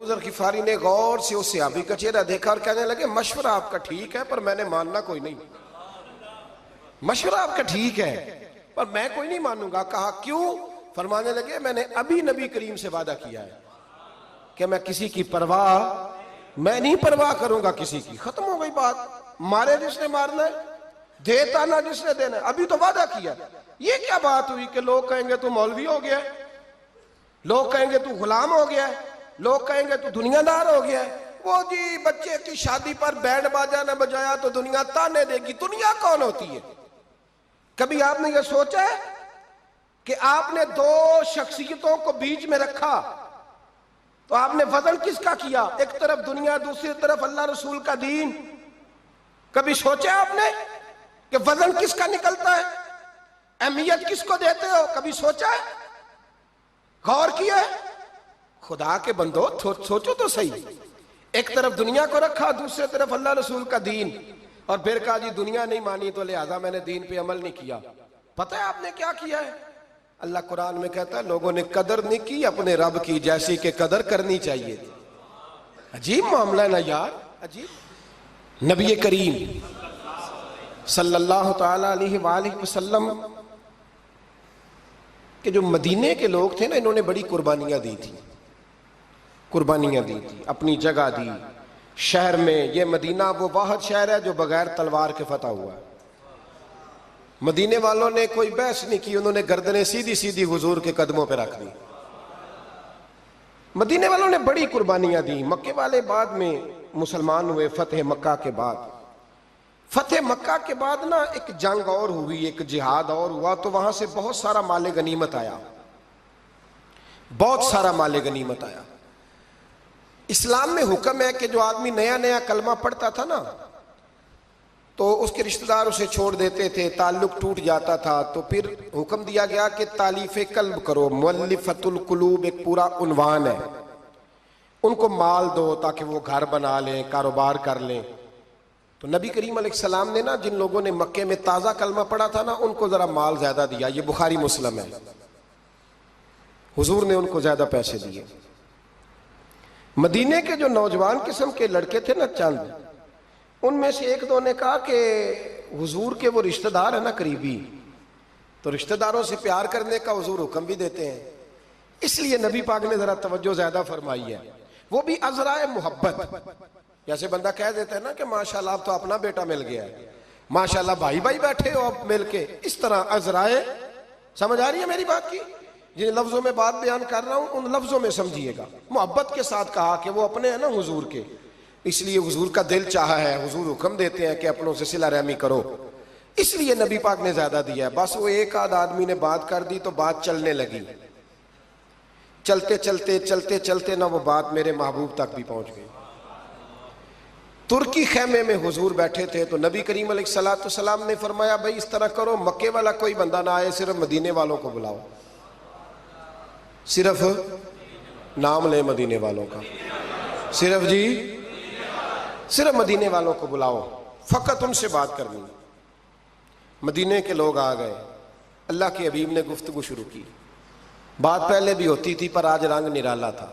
ذر غفاری نے غور سے اس صحابی کا چہرہ دیکھا اور کہنے لگے مشورہ آپ کا ٹھیک ہے پر میں نے ماننا کوئی نہیں. مشورہ آپ کا ٹھیک ہے پر میں کوئی نہیں مانوں گا. کہا کیوں؟ فرمانے لگے میں نے ابھی نبی کریم سے وعدہ کیا ہے کہ میں کسی کی پرواہ میں نہیں پرواہ کروں گا کسی کی. ختم ہو گئی بات. مارے جس نے مارنا ہے، دیتا نہ جس نے دینا ہے. ابھی تو وعدہ کیا. یہ کیا بات ہوئی کہ لوگ کہیں گے تو مولوی ہو گیا ہے، لوگ کہیں گے تو غلام ہو گیا ہے، لوگ کہیں گے تو دنیا دار ہو گیا ہے. وہ جی بچے کی شادی پر بینڈ باجا نہ بجایا تو دنیا تانے دے گی. دنیا کون ہوتی ہے؟ کبھی آپ نے یہ سوچا ہے کہ آپ نے دو شخصیتوں کو بیچ میں رکھا تو آپ نے وزن کس کا کیا؟ ایک طرف دنیا، دوسری طرف اللہ رسول کا دین. کبھی سوچا آپ نے کہ وزن کس کا نکلتا ہے؟ اہمیت کس کو دیتے ہو؟ کبھی سوچا ہے؟ غور کیا ہے؟ خدا کے بندو سوچو تو صحیح. ایک طرف دنیا کو رکھا، دوسری طرف اللہ رسول کا دین، اور پھر کہا جی دنیا نہیں مانی تو لہذا میں نے دین پہ عمل نہیں کیا. پتہ ہے آپ نے کیا کیا ہے؟ اللہ قرآن میں کہتا ہے لوگوں نے قدر نہیں کی اپنے رب کی جیسی کہ قدر کرنی چاہیے تھی. عجیب معاملہ ہے نا یار، عجیب. نبی کریم صلی اللہ تعالی علیہ وآلہ وسلم کہ جو مدینے کے لوگ تھے نا، انہوں نے بڑی قربانیاں دی تھی. قربانیاں دی تھی، اپنی جگہ دی. شہر میں یہ مدینہ وہ واحد شہر ہے جو بغیر تلوار کے فتح ہوا ہے. مدینے والوں نے کوئی بحث نہیں کی، انہوں نے گردنیں سیدھی سیدھی حضور کے قدموں پہ رکھ دی. مدینے والوں نے بڑی قربانیاں دی. مکے والے بعد میں مسلمان ہوئے فتح مکہ کے بعد. فتح مکہ کے بعد نا ایک جنگ اور ہوئی، ایک جہاد اور ہوا، تو وہاں سے بہت سارا مال غنیمت آیا، بہت سارا مال غنیمت آیا. اسلام میں حکم ہے کہ جو آدمی نیا نیا کلمہ پڑھتا تھا نا تو اس کے رشتہ دار اسے چھوڑ دیتے تھے، تعلق ٹوٹ جاتا تھا. تو پھر حکم دیا گیا کہ تالیف قلب کرو. مؤلفۃ القلوب ایک پورا عنوان ہے. ان کو مال دو تاکہ وہ گھر بنا لیں، کاروبار کر لیں. تو نبی کریم علیہ السلام نے نا جن لوگوں نے مکے میں تازہ کلمہ پڑھا تھا نا ان کو ذرا مال زیادہ دیا. یہ بخاری مسلم ہے. حضور نے ان کو زیادہ پیسے دیے. مدینے کے جو نوجوان قسم کے لڑکے تھے نا چند، ان میں سے ایک دو نے کہا کہ حضور کے وہ رشتہ دار ہیں نا قریبی، تو رشتہ داروں سے پیار کرنے کا حضور حکم بھی دیتے ہیں، اس لیے نبی پاک نے ذرا توجہ زیادہ فرمائی ہے. وہ بھی عذرائے محبت. جیسے بندہ کہہ دیتا ہے نا کہ ماشاءاللہ اب تو اپنا بیٹا مل گیا ہے، ماشاءاللہ بھائی بھائی بیٹھے ہو اب مل کے. اس طرح عذرائے، سمجھ آ رہی ہے میری بات کی؟ جن لفظوں میں بات بیان کر رہا ہوں ان لفظوں میں سمجھیے گا. محبت کے ساتھ کہا کہ وہ اپنے ہیں نا حضور کے، اس لیے حضور کا دل چاہا ہے، حضور حکم دیتے ہیں کہ اپنوں سے صلہ رحمی کرو، اس لیے نبی پاک نے زیادہ دیا ہے. بس وہ ایک آدھ آدمی نے بات کر دی تو بات چلنے لگی. چلتے چلتے چلتے چلتے نہ وہ بات میرے محبوب تک بھی پہنچ گئی. ترکی خیمے میں حضور بیٹھے تھے تو نبی کریم علیہ السلام نے فرمایا بھائی اس طرح کرو، مکے والا کوئی بندہ نہ آئے، صرف مدینے والوں کو بلاؤ. صرف نام لے مدینے والوں کا، صرف جی صرف مدینے والوں کو بلاؤ، فقط ان سے بات کرنی. مدینے کے لوگ آ گئے. اللہ کے حبیب نے گفتگو شروع کی. بات پہلے بھی ہوتی تھی پر آج رنگ نرالا تھا.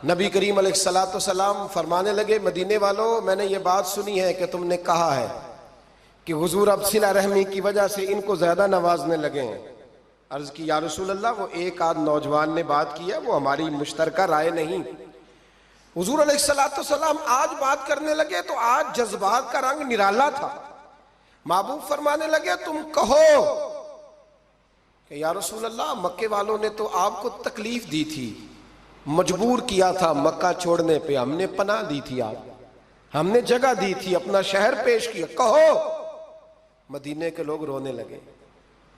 نبی کریم علیہ السلام فرمانے لگے مدینے والوں، میں نے یہ بات سنی ہے کہ تم نے کہا ہے کہ حضور اب صلہ رحمی کی وجہ سے ان کو زیادہ نوازنے لگے ہیں. عرض کی یا رسول اللہ وہ ایک آدھ نوجوان نے بات کی ہے، وہ ہماری مشترکہ رائے نہیں. حضور علیہ السلام آج بات کرنے لگے تو آج جذبات کا رنگ نرالا تھا. محبوب فرمانے لگے تم کہو کہ یا رسول اللہ مکے والوں نے تو آپ کو تکلیف دی تھی، مجبور کیا تھا مکہ چھوڑنے پہ، ہم نے پناہ دی تھی، آپ ہم نے جگہ دی تھی، اپنا شہر پیش کیا، کہو. مدینے کے لوگ رونے لگے.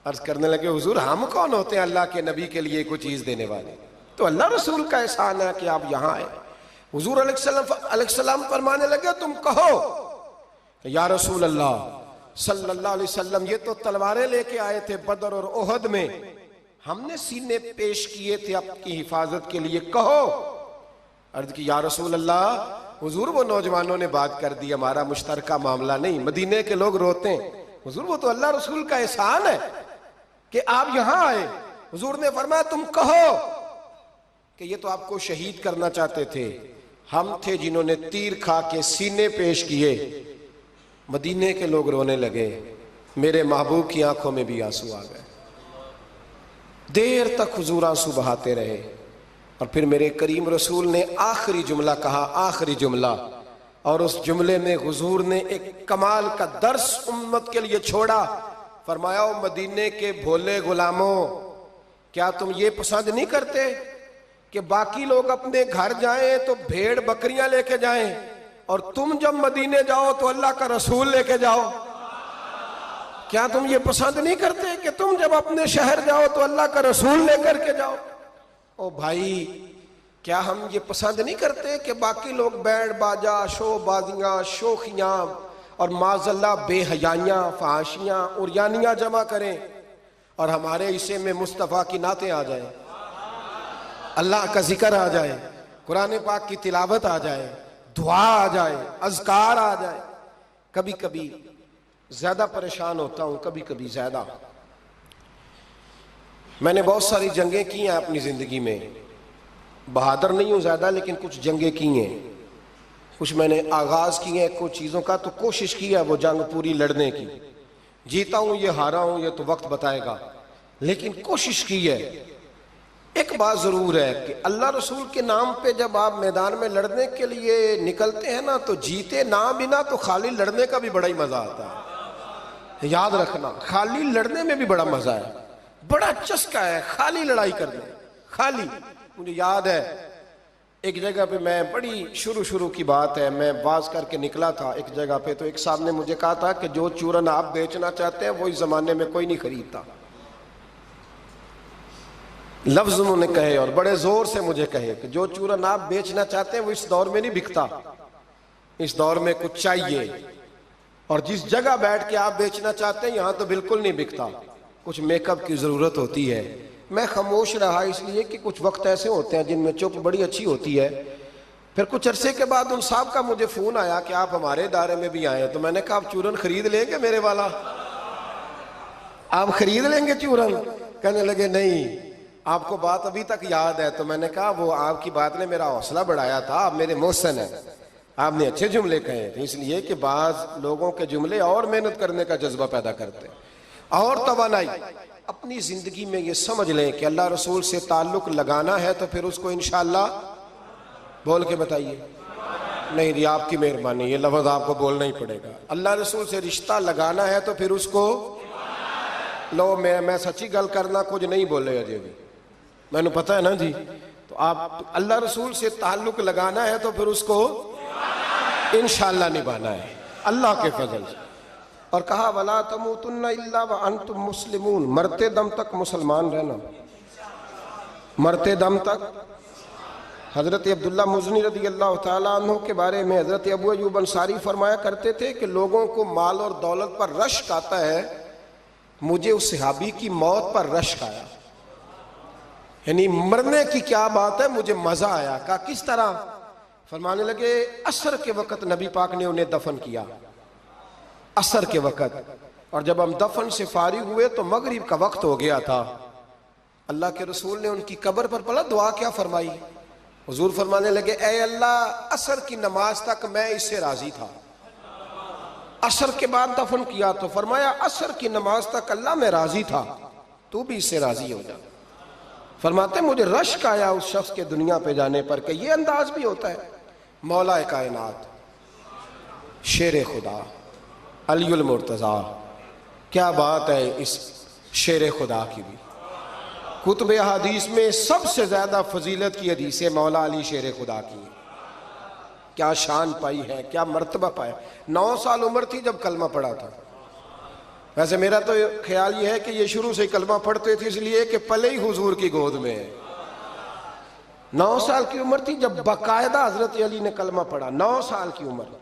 عرض کرنے لگے حضور ہم کون ہوتے ہیں اللہ کے نبی کے لیے کوئی چیز دینے والے؟ تو اللہ رسول کا احسان ہے کہ آپ یہاں آئے. حضور علیہ السلام فرمانے لگے تم کہو کہ یا رسول اللہ صلی اللہ علیہ وسلم یہ تو تلواریں لے کے آئے تھے بدر اور احد میں، ہم نے سینے پیش کیے تھے آپ کی حفاظت کے لیے، کہو. عرض کی یا رسول اللہ حضور وہ نوجوانوں نے بات کر دی، ہمارا مشترکہ معاملہ نہیں. مدینے کے لوگ روتے ہیں. حضور وہ تو اللہ رسول کا احسان ہے کہ آپ یہاں آئے. حضور نے فرمایا تم کہو کہ یہ تو آپ کو شہید کرنا چاہتے تھے، ہم تھے جنہوں نے تیر کھا کے سینے پیش کیے۔ مدینے کے لوگ رونے لگے، میرے محبوب کی آنکھوں میں بھی آنسو آ گئے۔ دیر تک حضور آنسو بہاتے رہے، اور پھر میرے کریم رسول نے آخری جملہ کہا، آخری جملہ، اور اس جملے میں حضور نے ایک کمال کا درس امت کے لیے چھوڑا۔ فرمایا، او مدینے کے بھولے غلاموں، کیا تم یہ پسند نہیں کرتے کہ باقی لوگ اپنے گھر جائیں تو بھیڑ بکریاں لے کے جائیں، اور تم جب مدینے جاؤ تو اللہ کا رسول لے کے جاؤ؟ کیا تم یہ پسند نہیں کرتے کہ تم جب اپنے شہر جاؤ تو اللہ کا رسول لے کر کے جاؤ؟ او بھائی، کیا ہم یہ پسند نہیں کرتے کہ باقی لوگ بینڈ باجا، شو بازیاں، شوخیاں اور معاذ اللہ بے حیائیاں، فحاشیاں، عریانیاں جمع کریں، اور ہمارے حصے میں مصطفیٰ کی نعتیں آ جائیں، اللہ کا ذکر آ جائے، قرآن پاک کی تلاوت آ جائے، دعا آ جائے، اذکار آ جائے؟ کبھی کبھی زیادہ پریشان ہوتا ہوں، کبھی کبھی زیادہ۔ میں نے بہت ساری جنگیں کی ہیں اپنی زندگی میں، بہادر نہیں ہوں زیادہ، لیکن کچھ جنگیں کی ہیں، کچھ میں نے آغاز کی ہیں کچھ چیزوں کا، تو کوشش کی ہے وہ جنگ پوری لڑنے کی۔ جیتا ہوں یہ ہارا ہوں یہ تو وقت بتائے گا، لیکن کوشش کی ہے۔ ایک بات ضرور ہے کہ اللہ رسول کے نام پہ جب آپ میدان میں لڑنے کے لیے نکلتے ہیں نا، تو جیتے نہ بنا تو خالی لڑنے کا بھی بڑا ہی مزہ آتا ہے۔ یاد رکھنا، خالی لڑنے میں بھی بڑا مزہ ہے، بڑا چسکا ہے خالی لڑائی کرنے، خالی۔ مجھے یاد ہے ایک جگہ پہ، میں بڑی شروع کی بات ہے، میں باز کر کے نکلا تھا ایک جگہ پہ، تو ایک صاحب نے مجھے کہا تھا کہ جو چورن آپ بیچنا چاہتے ہیں وہ اس زمانے میں کوئی نہیں خریدتا۔ لفظ انہوں نے کہے اور بڑے زور سے مجھے کہے کہ جو چورن آپ بیچنا چاہتے ہیں وہ اس دور میں نہیں بکتا، اس دور میں کچھ چاہیے، اور جس جگہ بیٹھ کے آپ بیچنا چاہتے ہیں یہاں تو بالکل نہیں بکتا، کچھ میک اپ کی ضرورت ہوتی ہے۔ میں خاموش رہا اس لیے کہ کچھ وقت ایسے ہوتے ہیں جن میں چپ بڑی اچھی ہوتی ہے۔ پھر کچھ عرصے کے بعد ان صاحب کا مجھے فون آیا کہ آپ ہمارے ادارے میں بھی آئے، تو میں نے کہا آپ چورن خرید لیں گے میرے والا؟ آپ خرید لیں گے چورن؟ کہنے لگے نہیں، آپ کو بات ابھی تک یاد ہے؟ تو میں نے کہا وہ آپ کی بات نے میرا حوصلہ بڑھایا تھا، آپ میرے محسن ہیں، آپ نے اچھے جملے کہے تھے، اس لیے کہ بعض لوگوں کے جملے اور محنت کرنے کا جذبہ پیدا کرتے ہیں اور توانائی۔ اپنی زندگی میں یہ سمجھ لیں کہ اللہ رسول سے تعلق لگانا ہے تو پھر اس کو انشاءاللہ بول کے بتائیے، نہیں جی آپ کی مہربانی، یہ لفظ آپ کو بولنا ہی پڑے گا، اللہ رسول سے رشتہ لگانا ہے تو پھر اس کو لو، میں سچی گل کرنا کچھ نہیں بولے اجے بھی، میں نے پتہ ہے نا جی، تو آپ اللہ رسول سے تعلق لگانا ہے تو پھر اس کو انشاءاللہ نبھانا ہے اللہ کے فضل سے۔ اور کہا وَلَا تَمُوتُنَّ إِلَّا وَأَنْتُمْ مُسْلِمُونَ، مرتے دم تک مسلمان رہنا، مرتے دم تک۔ حضرت عبداللہ مزنی رضی اللہ تعالیٰ عنہ کے بارے میں حضرت ابو ایوب انصاری فرمایا کرتے تھے کہ لوگوں کو مال اور دولت پر رشک آتا ہے، مجھے اس صحابی کی موت پر رشک آیا، یعنی مرنے کی کیا بات ہے، مجھے مزہ آیا۔ کہا کس طرح؟ فرمانے لگے عصر کے وقت نبی پاک نے انہیں دفن کیا، عصر کے وقت، اور جب ہم دفن سے فارغ ہوئے تو مغرب کا وقت ہو گیا تھا۔ اللہ کے رسول نے ان کی قبر پر پڑھا دعا کیا فرمائی؟ حضور فرمانے لگے اے اللہ، عصر کی نماز تک میں اس سے راضی تھا، عصر کے بعد دفن کیا تو فرمایا عصر کی نماز تک اللہ میں راضی تھا، تو بھی اس سے راضی ہو جا۔ فرماتے مجھے رشک آیا اس شخص کے دنیا پہ جانے پر کہ یہ انداز بھی ہوتا ہے۔ مولا کائنات، شیر خدا، علی المرتضیٰ، کیا بات ہے اس شیر خدا کی بھی۔ کتب حدیث میں سب سے زیادہ فضیلت کی حدیث مولا علی شیر خدا کی ہے، کیا شان پائی ہے، کیا مرتبہ پایا۔ 9 سال عمر تھی جب کلمہ پڑھا تھا، ویسے میرا تو خیال یہ ہے کہ یہ شروع سے کلمہ پڑھتے تھے اس لیے کہ پلے ہی حضور کی گود میں ہے۔ 9 سال کی عمر تھی جب باقاعدہ حضرت علی نے کلمہ پڑھا، 9 سال کی عمر۔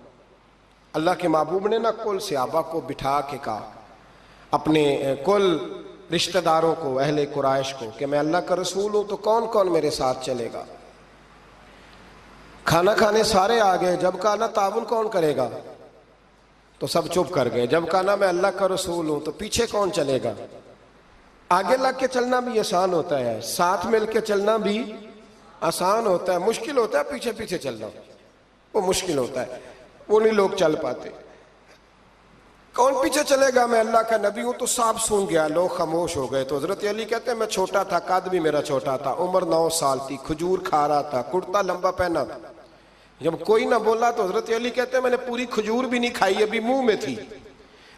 اللہ کے محبوب نے نہ کل صحابہ کو بٹھا کے کہا، اپنے کل رشتہ داروں کو، اہل قریش کو، کہ میں اللہ کا رسول ہوں تو کون کون میرے ساتھ چلے گا؟ کھانا کھانے سارے آ گئے، جب کہا نا تعاون کون کرے گا تو سب چپ کر گئے، جب کہا نا میں اللہ کا رسول ہوں تو پیچھے کون چلے گا؟ آگے لگ کے چلنا بھی آسان ہوتا ہے، ساتھ مل کے چلنا بھی آسان ہوتا ہے، مشکل ہوتا ہے پیچھے پیچھے چلنا، وہ مشکل ہوتا ہے، وہ نہیں لوگ چل پاتے۔ کون پیچھے چلے گا؟ میں اللہ کا نبی ہوں۔ تو سانپ سون گیا، لوگ خاموش ہو گئے۔ تو حضرت علی کہتے ہیں میں چھوٹا تھا، قد بھی میرا چھوٹا تھا، عمر 9 سال تھی، کھجور کھا رہا تھا، کرتا لمبا پہنا تھا۔ جب کوئی نہ بولا تو حضرت علی کہتے ہیں میں نے پوری کھجور بھی نہیں کھائی، ابھی منہ میں تھی،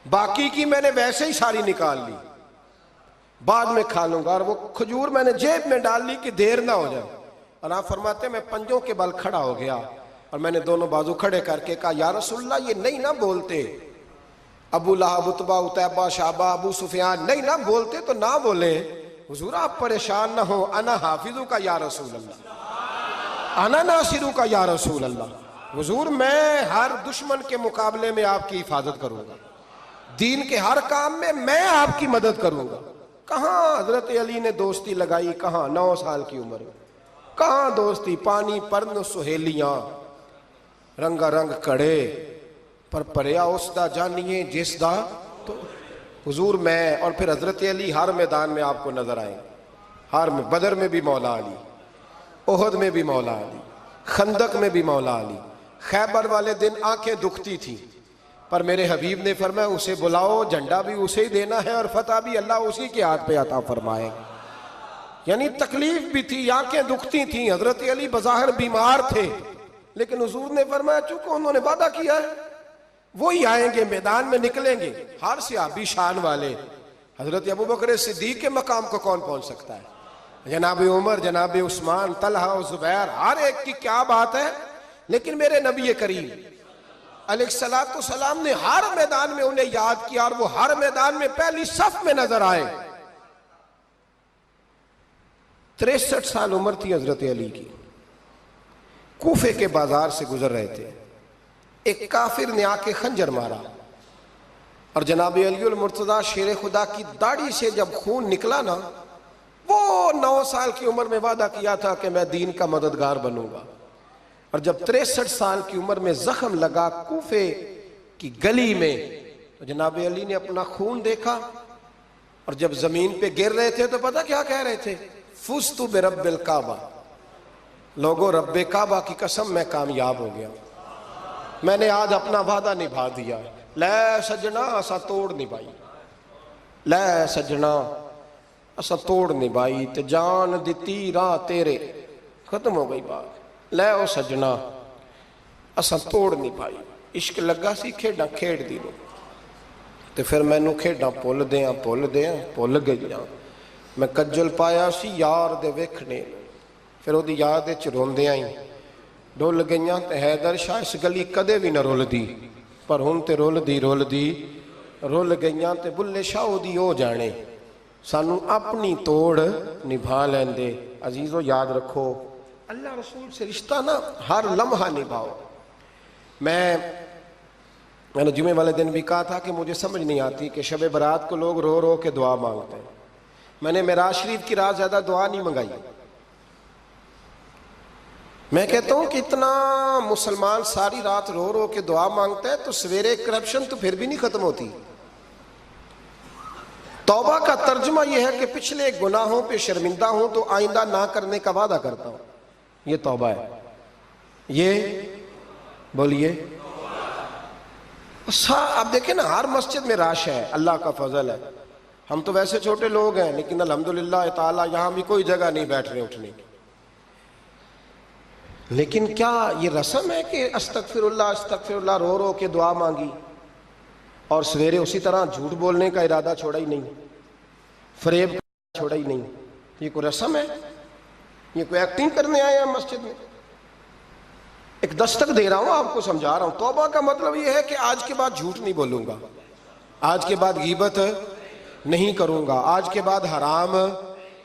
باقی کی میں نے ویسے ہی ساری نکال لی، بعد میں کھا لوں گا۔ اور وہ کھجور میں نے جیب میں ڈال لی کہ دیر نہ ہو جائے۔ اور آپ فرماتے ہیں میں پنجوں کے بل کھڑا ہو گیا اور میں نے دونوں بازو کھڑے کر کے کہا یا رسول اللہ یہ نہیں نہ بولتے، ابو لہب، عتبہ، عتیبہ، شعبہ، ابو سفیان نہیں نہ بولتے تو نہ بولے۔ حضور آپ پریشان نہ ہو، انا حافظو کا یا رسول اللہ، انا ناصرو کا یا رسول اللہ۔ حضور میں ہر دشمن کے مقابلے میں آپ کی حفاظت کروں گا، دین کے ہر کام میں آپ کی مدد کروں گا۔ کہاں حضرت علی نے دوستی لگائی؟ کہاں 9 سال کی عمر میں کہاں دوستی؟ پانی پرن سہیلیاں، رنگا رنگ کڑے پر پریا اس دا جانیے جس دا۔ تو حضور میں اور پھر حضرت علی ہر میدان میں آپ کو نظر آئیں، ہر میں، بدر میں بھی مولا علی، احد میں بھی مولا علی، خندق میں بھی مولا علی۔ خیبر والے دن آنکھیں دکھتی تھیں پر میرے حبیب نے فرمایا اسے بلاؤ، جھنڈا بھی اسے ہی دینا ہے اور فتح بھی اللہ اسی کے ہاتھ پہ عطا فرمائے گا۔ یعنی تکلیف بھی تھی، آنکھیں دکھتی تھیں، حضرت علی بظاہر بیمار تھے، لیکن حضور نے فرمایا چونکہ انہوں نے وعدہ کیا ہے وہی آئیں گے، میدان میں نکلیں گے۔ ہر صحابی شان والے، حضرت ابوبکر صدیق کے مقام کو کون پہنچ سکتا ہے؟ جناب عمر، جناب عثمان، طلحہ و زبیر، ہر ایک کی کیا بات ہے۔ لیکن میرے نبی کریم علیہ الصلوۃ والسلام نے ہر میدان میں انہیں یاد کیا اور وہ ہر میدان میں پہلی صف میں نظر آئے۔ 63 سال عمر تھی حضرت علی کی، کوفے کے بازار سے گزر رہے تھے، ایک کافر نے آ کے خنجر مارا اور جناب علی المرتضیٰ شیر خدا کی داڑھی سے جب خون نکلا نا، وہ 9 سال کی عمر میں وعدہ کیا تھا کہ میں دین کا مددگار بنوں گا، اور جب 63 سال کی عمر میں زخم لگا کوفے کی گلی میں تو جناب علی نے اپنا خون دیکھا، اور جب زمین پہ گر رہے تھے تو پتہ کیا کہہ رہے تھے؟ فزت برب الکعبہ، لوگو رب کعبہ کی قسم میں کامیاب ہو گیا، میں نے آج اپنا وعدہ نبھا دیا، لے سجنا اسا توڑ نبھائی، لے سجنا اسا توڑ نبھائی تے جان دتی راہ تیرے، ختم ہو گئی بات، لے او سجنا اسا توڑ نبھائی۔ عشق لگا سی کھیڈاں کھیڑ دی لو تے پھر مینوں کھیڈاں بھول گئیاں، میں کجل پایا سی یار دے ویکھنے، پھر وہ دی یاد وچ روندیاں ہی ڈول گئیاں تے حیدر شاہ اس گلی کدے بھی نہ رول دی، پر ہن تے رول گئیاں تے بلے شاہ دی ہو جانے، سانو اپنی توڑ نبھا لیندے۔ عزیزو یاد رکھو اللہ رسول سے رشتہ نا ہر لمحہ نبھاؤ۔ میں نے جمعے والے دن بھی کہا تھا کہ مجھے سمجھ نہیں آتی کہ شب برات کو لوگ رو رو کے دعا مانگتے ہیں۔ میں نے معراج شریف کی رات زیادہ دعا نہیں منگائی۔ میں کہتا ہوں کہ اتنا مسلمان ساری رات رو رو کے دعا مانگتا ہے تو سویرے کرپشن تو پھر بھی نہیں ختم ہوتی۔ توبہ کا ترجمہ یہ ہے کہ پچھلے گناہوں پہ شرمندہ ہوں تو آئندہ نہ کرنے کا وعدہ کرتا ہوں، یہ توبہ ہے۔ یہ بولیے اب دیکھیں نا ہر مسجد میں رش ہے، اللہ کا فضل ہے۔ ہم تو ویسے چھوٹے لوگ ہیں لیکن الحمدللہ تعالیٰ یہاں بھی کوئی جگہ نہیں بیٹھنے اٹھنے کی۔ لیکن کیا یہ رسم ہے کہ استغفر اللہ رو رو کے دعا مانگی اور سویرے اسی طرح جھوٹ بولنے کا ارادہ چھوڑا ہی نہیں، فریب چھوڑا ہی نہیں؟ یہ کوئی رسم ہے؟ یہ کوئی ایکٹنگ کرنے آئے ہیں مسجد میں؟ ایک دستک دے رہا ہوں، آپ کو سمجھا رہا ہوں۔ توبہ کا مطلب یہ ہے کہ آج کے بعد جھوٹ نہیں بولوں گا، آج کے بعد غیبت نہیں کروں گا، آج کے بعد حرام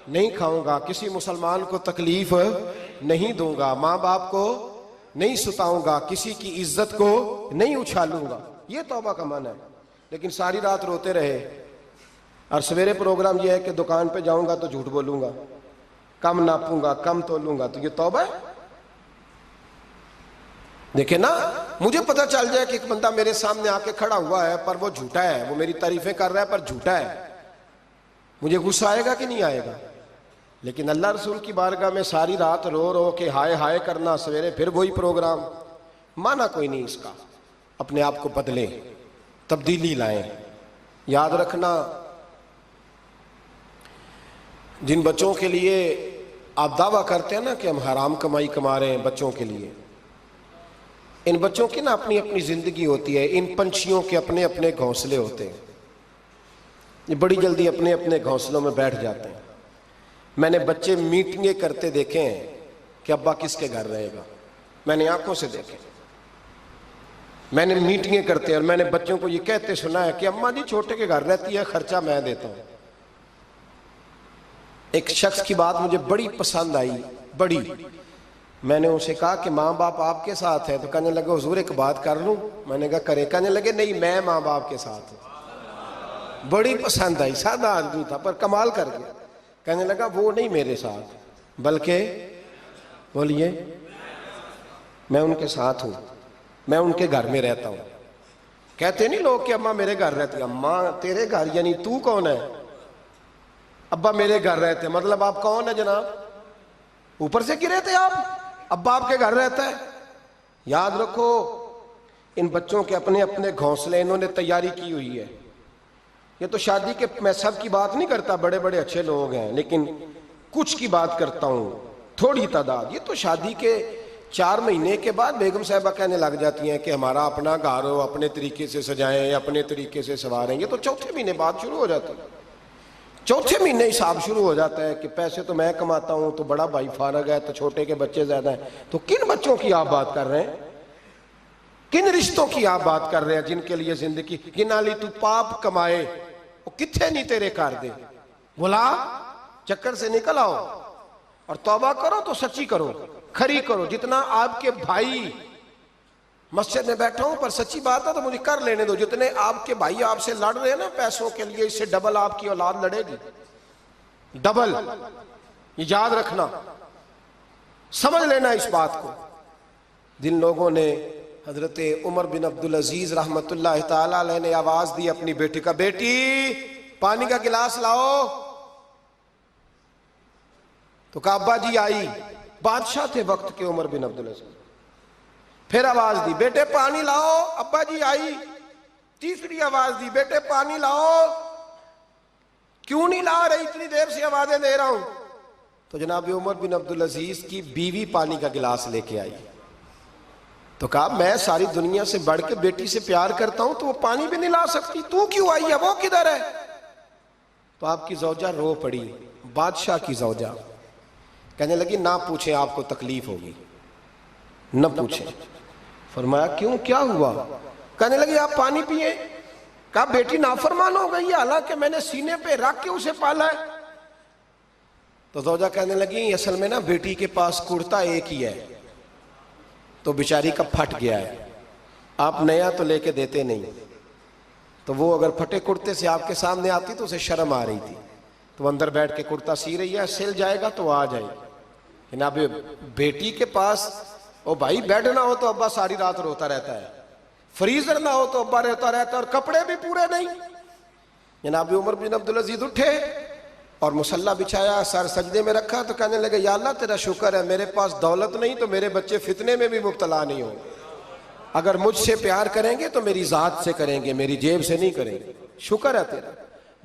نہیں کھاؤں گا، کسی مسلمان کو تکلیف نہیں دوں گا، ماں باپ کو نہیں ستاؤں گا، کسی کی عزت کو نہیں اچھالوں گا۔ یہ توبہ کا معنی ہے۔ لیکن ساری رات روتے رہے اور سویرے پروگرام یہ ہے کہ دکان پہ جاؤں گا تو جھوٹ بولوں گا، کم ناپوں گا، کم تولوں گا، تو یہ توبہ ہے؟ دیکھیں نا، مجھے پتہ چل جائے کہ ایک بندہ میرے سامنے آ کے کھڑا ہوا ہے پر وہ جھوٹا ہے، وہ میری تعریفیں کر رہا ہے پر جھوٹا ہے، مجھے غصہ آئے گا کہ نہیں آئے گا؟ لیکن اللہ رسول کی بارگاہ میں ساری رات رو رو کے ہائے ہائے کرنا، سویرے پھر وہی پروگرام، مانا کوئی نہیں اس کا۔ اپنے آپ کو بدلیں، تبدیلی لائیں۔ یاد رکھنا، جن بچوں کے لیے آپ دعویٰ کرتے ہیں نا کہ ہم حرام کمائی کما رہے ہیں بچوں کے لیے، ان بچوں کی نا اپنی اپنی زندگی ہوتی ہے، ان پنچھیوں کے اپنے اپنے گھونسلے ہوتے ہیں، یہ بڑی جلدی اپنے اپنے گھونسلوں میں بیٹھ جاتے ہیں۔ میں نے بچے میٹنگیں کرتے دیکھے ہیں کہ ابا کس کے گھر رہے گا، میں نے آنکھوں سے دیکھے، میں نے میٹنگیں کرتے اور میں نے بچوں کو یہ کہتے سنا ہے کہ اماں جی چھوٹے کے گھر رہتی ہے، خرچہ میں دیتا ہوں۔ ایک شخص کی بات مجھے بڑی پسند آئی، بڑی، میں نے اسے کہا کہ ماں باپ آپ کے ساتھ ہے، تو کہنے لگے حضور ایک بات کر لوں، میں نے کہا کریں، کہنے لگے نہیں میں ماں باپ کے ساتھ ہوں۔ بڑی پسند آئی، سادہ آدمی تھا پر کمال کر گیا، کہنے لگا وہ نہیں میرے ساتھ بلکہ بولیے میں ان کے ساتھ ہوں، میں ان کے گھر میں رہتا ہوں۔ کہتے نہیں لوگ کہ اماں میرے گھر رہتی، اماں تیرے گھر یعنی تو کون ہے؟ ابا میرے گھر رہتے، مطلب آپ کون ہے جناب؟ اوپر سے گرے تھے آپ؟ ابا آپ کے گھر رہتا ہے؟ یاد رکھو، ان بچوں کے اپنے اپنے گھونسلے انہوں نے تیاری کی ہوئی ہے۔ یہ تو شادی کے، میں سب کی بات نہیں کرتا، بڑے بڑے اچھے لوگ ہیں، لیکن کچھ کی بات کرتا ہوں، تھوڑی تعداد۔ یہ تو شادی کے 4 مہینے کے بعد بیگم صاحبہ کہنے لگ جاتی ہیں کہ ہمارا اپنا گھر ہو، اپنے طریقے سے سجائیں، اپنے طریقے سے سنواریں۔ یہ تو چوتھے مہینے بعد شروع ہو جاتا ہے، چوتھے مہینے حساب شروع ہو جاتا ہے کہ پیسے تو میں کماتا ہوں، تو بڑا بھائی فارغ ہے، تو چھوٹے کے بچے زیادہ ہیں۔ تو کن بچوں کی آپ بات کر رہے ہیں؟ کن رشتوں کی آپ بات کر رہے ہیں جن کے لیے زندگی گنالی تو پاپ کمائے وہ کتھے نہیں تیرے کر دے؟ بلا چکر سے نکل آؤ اور توبہ کرو تو سچی کرو، کھری کرو۔ جتنا آپ کے بھائی، مسجد میں بیٹھا ہوں پر سچی بات ہے تو مجھے کر لینے دو، جتنے آپ کے بھائی آپ سے لڑ رہے ہیں نا پیسوں کے لیے، اس سے ڈبل آپ کی اولاد لڑے گی، ڈبل۔ یہ یاد رکھنا، سمجھ لینا اس بات کو۔ جن لوگوں نے، حضرت عمر بن عبدالعزیز رحمت اللہ تعالی علیہ نے آواز دی اپنی بیٹی کا، بیٹی پانی کا گلاس لاؤ، تو کہا ابا جی آئی۔ بادشاہ تھے وقت کے عمر بن عبدالعزیز۔ پھر آواز دی بیٹے پانی لاؤ، ابا جی آئی۔ تیسری آواز دی بیٹے پانی لاؤ، کیوں نہیں لا رہی، اتنی دیر سے آوازیں دے رہا ہوں۔ تو جناب عمر بن عبدالعزیز کی بیوی پانی کا گلاس لے کے آئی، تو کہا میں ساری دنیا سے بڑھ کے بیٹی سے پیار کرتا ہوں تو وہ پانی بھی نہیں لا سکتی، تو کیوں آئی ہے، وہ کدھر ہے؟ تو آپ کی زوجہ رو پڑی، بادشاہ کی زوجہ، کہنے لگی نہ پوچھیں آپ کو تکلیف ہوگی، نہ پوچھیں۔ فرمایا کیوں، کیا ہوا؟ کہنے لگی آپ پانی پیئیں۔ کہا بیٹی نافرمان ہو گئی ہے، حالانکہ میں نے سینے پہ رکھ کے اسے پالا ہے۔ تو زوجہ کہنے لگی اصل میں نا بیٹی کے پاس کرتا ایک ہی ہے، تو بیچاری کا پھٹ گیا ہے، آپ نیا تو لے کے دیتے نہیں، تو وہ اگر پھٹے کرتے سے آپ کے سامنے آتی تو اسے شرم آ رہی تھی، تو وہ اندر بیٹھ کے کرتا سی رہی ہے، سل جائے گا تو آ جائے گا۔ جناب بیٹی کے پاس، او بھائی بیڈ نہ ہو تو ابا ساری رات روتا رہتا ہے، فریزر نہ ہو تو ابا روتا رہتا ہے، اور کپڑے بھی پورے نہیں۔ جناب عمر بن عبدالعزیز اٹھے اور مصلی بچھایا، سر سجدے میں رکھا، تو کہنے لگے یا اللہ تیرا شکر ہے میرے پاس دولت نہیں تو میرے بچے فتنے میں بھی مبتلا نہیں ہوں، اگر مجھ سے پیار کریں گے تو میری ذات سے کریں گے، میری جیب سے نہیں کریں گے، شکر ہے تیرا۔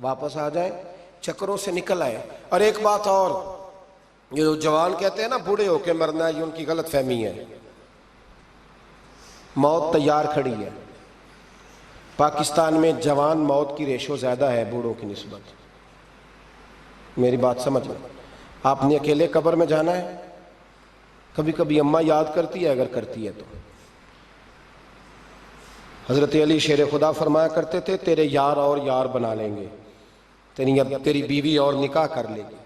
واپس آ جائیں، چکروں سے نکل آئے۔ اور ایک بات اور، یہ جو جوان کہتے ہیں نا بوڑھے ہو کے مرنا ہے، یہ ان کی غلط فہمی ہے۔ موت تیار کھڑی ہے، پاکستان میں جوان موت کی ریشو زیادہ ہے بوڑھوں کی نسبت، میری بات سمجھ لیں۔ آپ نے اکیلے قبر میں جانا ہے، کبھی کبھی اماں یاد کرتی ہے اگر کرتی ہے تو۔ حضرت علی شیر خدا فرمایا کرتے تھے تیرے یار اور یار بنا لیں گے، تیری بیوی اور نکاح کر لے گی،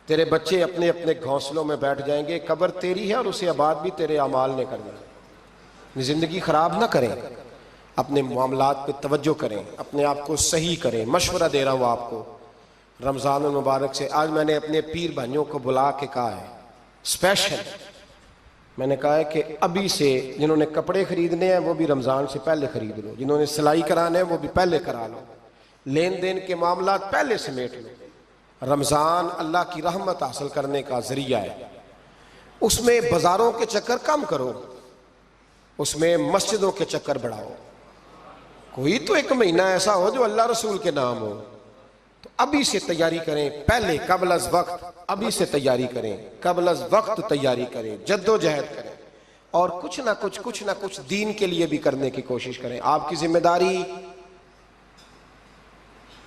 تیرے بچے اپنے اپنے گھونسلوں میں بیٹھ جائیں گے، قبر تیری ہے اور اسے آباد بھی تیرے اعمال نے کرنا ہے۔ زندگی خراب نہ کریں، اپنے معاملات پہ توجہ کریں، اپنے آپ کو صحیح کریں۔ مشورہ دے رہا ہوں آپ کو رمضان المبارک سے، آج میں نے اپنے پیر بھائیوں کو بلا کے کہا ہے اسپیشل، میں نے کہا ہے کہ ابھی سے جنہوں نے کپڑے خریدنے ہیں وہ بھی رمضان سے پہلے خرید لو، جنہوں نے سلائی کرانے ہیں وہ بھی پہلے کرا لو، لین دین کے معاملات پہلے سمیٹ لو۔ رمضان اللہ کی رحمت حاصل کرنے کا ذریعہ ہے، اس میں بازاروں کے چکر کم کرو، اس میں مسجدوں کے چکر بڑھاؤ۔ کوئی تو ایک مہینہ ایسا ہو جو اللہ رسول کے نام ہو، تو ابھی سے تیاری کریں، پہلے قبل از وقت ابھی سے تیاری کریں، قبل از وقت تیاری کریں، جد و جہد کریں، اور کچھ نہ کچھ دین کے لیے بھی کرنے کی کوشش کریں۔ آپ کی ذمہ داری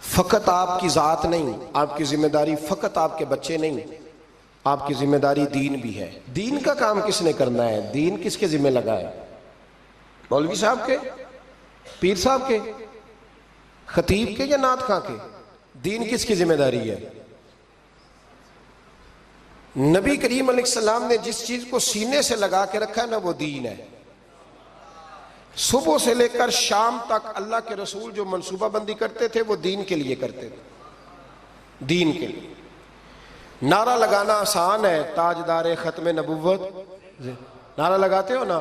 فقط آپ کی ذات نہیں، آپ کی ذمہ داری فقط آپ کے بچے نہیں، آپ کی ذمہ داری دین بھی ہے۔ دین کا کام کس نے کرنا ہے؟ دین کس کے ذمہ لگا ہے؟ مولوی صاحب کے، پیر صاحب کے، خطیب کے، یا نعت خواں کے؟ دین کس کی ذمہ داری ہے؟ نبی کریم علیہ السلام نے جس چیز کو سینے سے لگا کے رکھا ہے نا، وہ دین ہے۔ صبح سے لے کر شام تک اللہ کے رسول جو منصوبہ بندی کرتے تھے وہ دین کے لیے کرتے تھے، دین کے لیے۔ نعرہ لگانا آسان ہے، تاجدار ختم نبوت، نعرہ لگاتے ہو نا،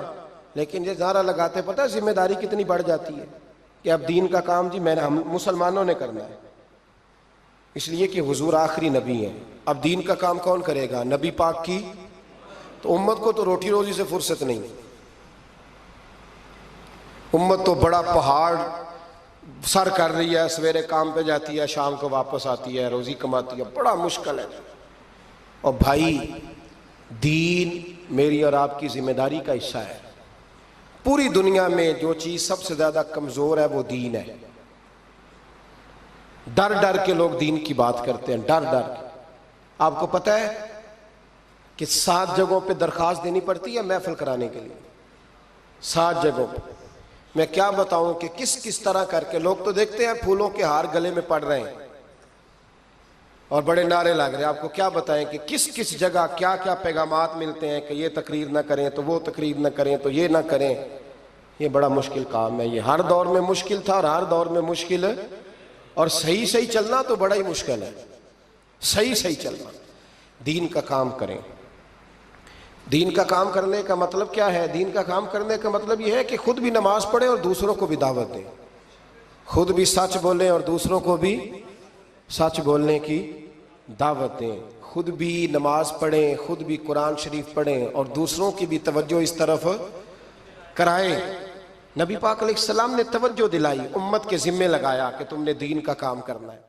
لیکن یہ نعرہ لگاتے پتہ ہے ذمہ داری کتنی بڑھ جاتی ہے کہ اب دین کا کام جی ہم مسلمانوں نے کرنا ہے، اس لیے کہ حضور آخری نبی ہیں۔ اب دین کا کام کون کرے گا؟ نبی پاک کی تو امت کو تو روٹی روزی سے فرصت نہیں، امت تو بڑا پہاڑ سر کر رہی ہے، سویرے کام پہ جاتی ہے، شام کو واپس آتی ہے، روزی کماتی ہے، بڑا مشکل ہے۔ اور بھائی دین میری اور آپ کی ذمہ داری کا حصہ ہے۔ پوری دنیا میں جو چیز سب سے زیادہ کمزور ہے وہ دین ہے۔ ڈر ڈر کے لوگ دین کی بات کرتے ہیں، ڈر ڈر کے۔ آپ کو پتہ ہے کہ 7 جگہوں پہ درخواست دینی پڑتی ہے محفل کرانے کے لیے، 7 جگہوں پہ۔ میں کیا بتاؤں کہ کس طرح کر کے لوگ تو دیکھتے ہیں پھولوں کے ہار گلے میں پڑ رہے ہیں اور بڑے نعرے لگ رہے ہیں، آپ کو کیا بتائیں کہ کس جگہ کیا پیغامات ملتے ہیں کہ یہ تقریر نہ کریں تو وہ تقریر نہ کریں تو یہ نہ کریں۔ یہ بڑا مشکل کام ہے، یہ ہر دور میں مشکل تھا اور ہر دور میں مشکل ہے، اور صحیح چلنا تو بڑا ہی مشکل ہے، صحیح چلنا۔ دین کا کام کریں۔ دین کا کام کرنے کا مطلب کیا ہے؟ دین کا کام کرنے کا مطلب یہ ہے کہ خود بھی نماز پڑھیں اور دوسروں کو بھی دعوت دیں، خود بھی سچ بولیں اور دوسروں کو بھی سچ بولنے کی دعوت دیں، خود بھی نماز پڑھیں، خود بھی قرآن شریف پڑھیں اور دوسروں کی بھی توجہ اس طرف کرائیں۔ نبی پاک علیہ السلام نے توجہ دلائی، امت کے ذمے لگایا کہ تم نے دین کا کام کرنا ہے۔